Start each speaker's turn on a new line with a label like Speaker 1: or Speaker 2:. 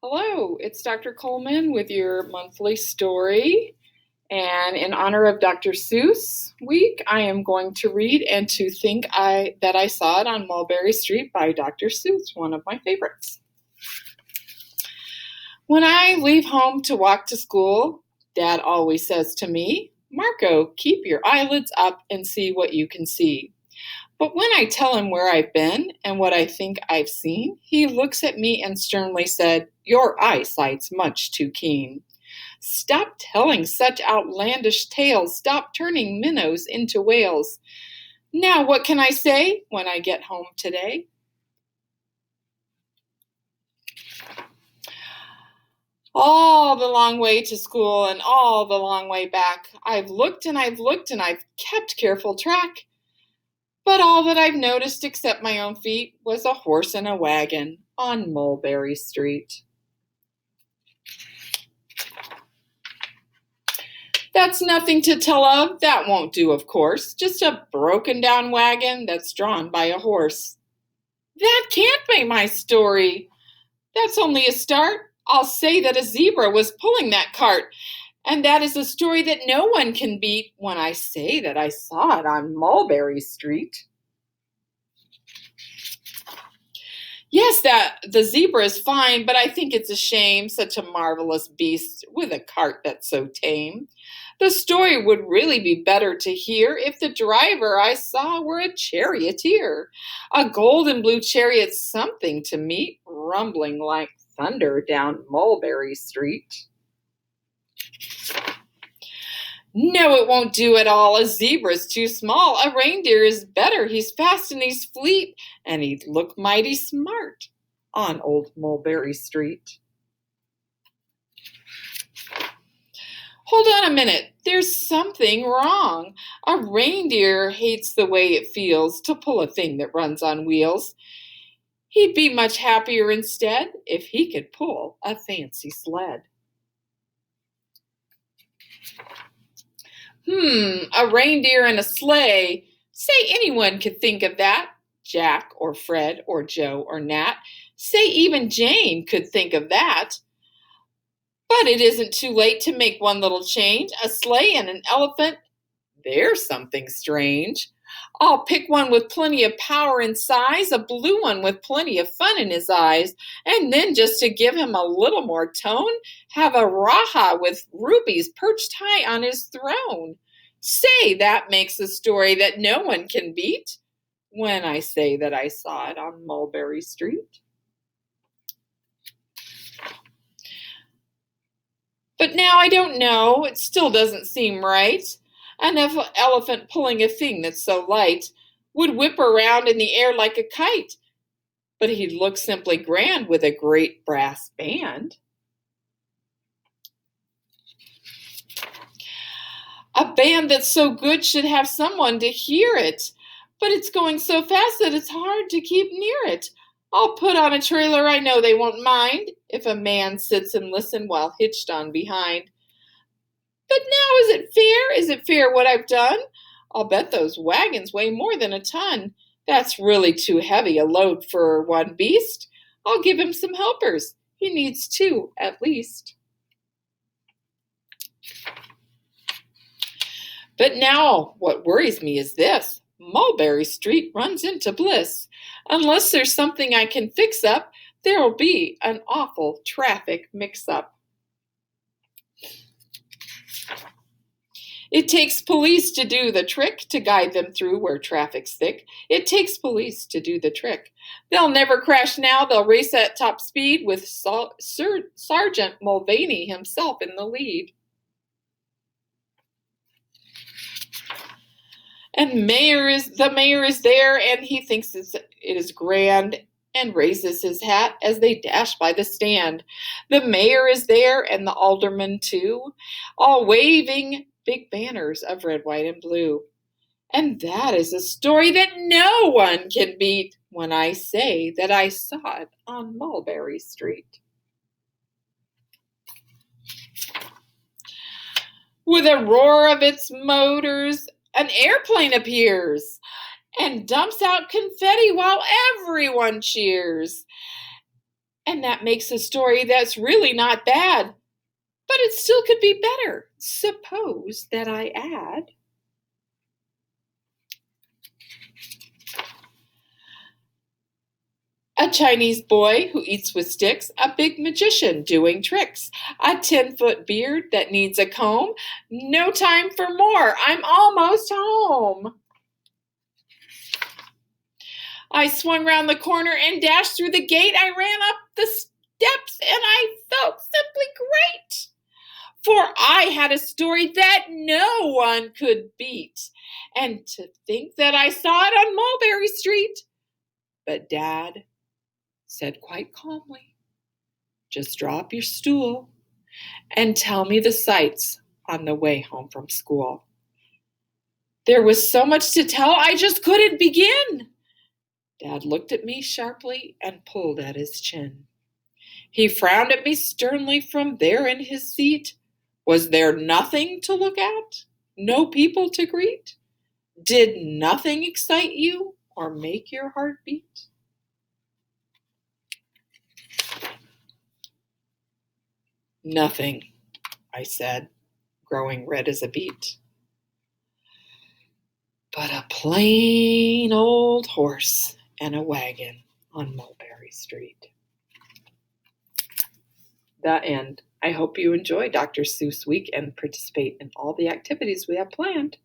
Speaker 1: Hello, it's Dr. Coleman with your monthly story. And in honor of Dr. Seuss Week, I am going to read And to Think That I Saw It on Mulberry Street by Dr. Seuss, one of my favorites. When I leave home to walk to school, Dad always says to me, "Marco, keep your eyelids up and see what you can see." But when I tell him where I've been and what I think I've seen, he looks at me and sternly said, "Your eyesight's much too keen. Stop telling such outlandish tales. Stop turning minnows into whales. Now what can I say when I get home today?" All the long way to school and all the long way back, I've looked and I've looked and I've kept careful track. But all that I've noticed except my own feet was a horse and a wagon on Mulberry Street. That's nothing to tell of, that won't do, of course. Just a broken down wagon that's drawn by a horse. That can't be my story. That's only a start. I'll say that a zebra was pulling that cart, and that is a story that no one can beat when I say that I saw it on Mulberry Street. Yes, the zebra is fine, but I think it's a shame, such a marvelous beast with a cart that's so tame. The story would really be better to hear if the driver I saw were a charioteer. A gold and blue chariot's something to meet, rumbling like thunder down Mulberry Street. No, it won't do at all. A zebra's too small. A reindeer is better. He's fast and he's fleet, and he'd look mighty smart on old Mulberry Street. Hold on a minute. There's something wrong. A reindeer hates the way it feels to pull a thing that runs on wheels. He'd be much happier instead if he could pull a fancy sled. A reindeer and a sleigh. Say anyone could think of that. Jack or Fred or Joe or Nat. Say even Jane could think of that. But it isn't too late to make one little change. A sleigh and an elephant, there's something strange. I'll pick one with plenty of power and size, a blue one with plenty of fun in his eyes, and then just to give him a little more tone, have a raja with rubies perched high on his throne. Say, that makes a story that no one can beat when I say that I saw it on Mulberry Street. But now I don't know, it still doesn't seem right. An elephant pulling a thing that's so light would whip around in the air like a kite, but he'd look simply grand with a great brass band. A band that's so good should have someone to hear it, but it's going so fast that it's hard to keep near it. I'll put on a trailer, I know they won't mind, if a man sits and listens while hitched on behind. But now is it fair? Is it fair what I've done? I'll bet those wagons weigh more than a ton. That's really too heavy a load for one beast. I'll give him some helpers. He needs two at least. But now what worries me is this. Mulberry Street runs into bliss. Unless there's something I can fix up, there'll be an awful traffic mix-up. It takes police to do the trick, to guide them through where traffic's thick. It takes police to do the trick. They'll never crash now, they'll race at top speed with Sergeant Mulvaney himself in the lead. And the mayor is there, and he thinks it is grand, and raises his hat as they dash by the stand. The mayor is there, and the aldermen too, all waving big banners of red, white, and blue. And that is a story that no one can beat when I say that I saw it on Mulberry Street. With a roar of its motors, an airplane appears and dumps out confetti while everyone cheers. And that makes a story that's really not bad, but it still could be better. Suppose that I add, a Chinese boy who eats with sticks, a big magician doing tricks, a 10-foot beard that needs a comb. No time for more, I'm almost home. I swung round the corner and dashed through the gate. I ran up the steps and I felt simply great. For I had a story that no one could beat. And to think that I saw it on Mulberry Street. But Dad said quite calmly, just drop your stool and tell me the sights on the way home from school. There was so much to tell, I just couldn't begin. Dad looked at me sharply and pulled at his chin. He frowned at me sternly from there in his seat. Was there nothing to look at? No people to greet? Did nothing excite you or make your heart beat? Nothing, I said, growing red as a beet. But a plain old horse and a wagon on Mulberry Street. The end. I hope you enjoy Dr. Seuss Week and participate in all the activities we have planned.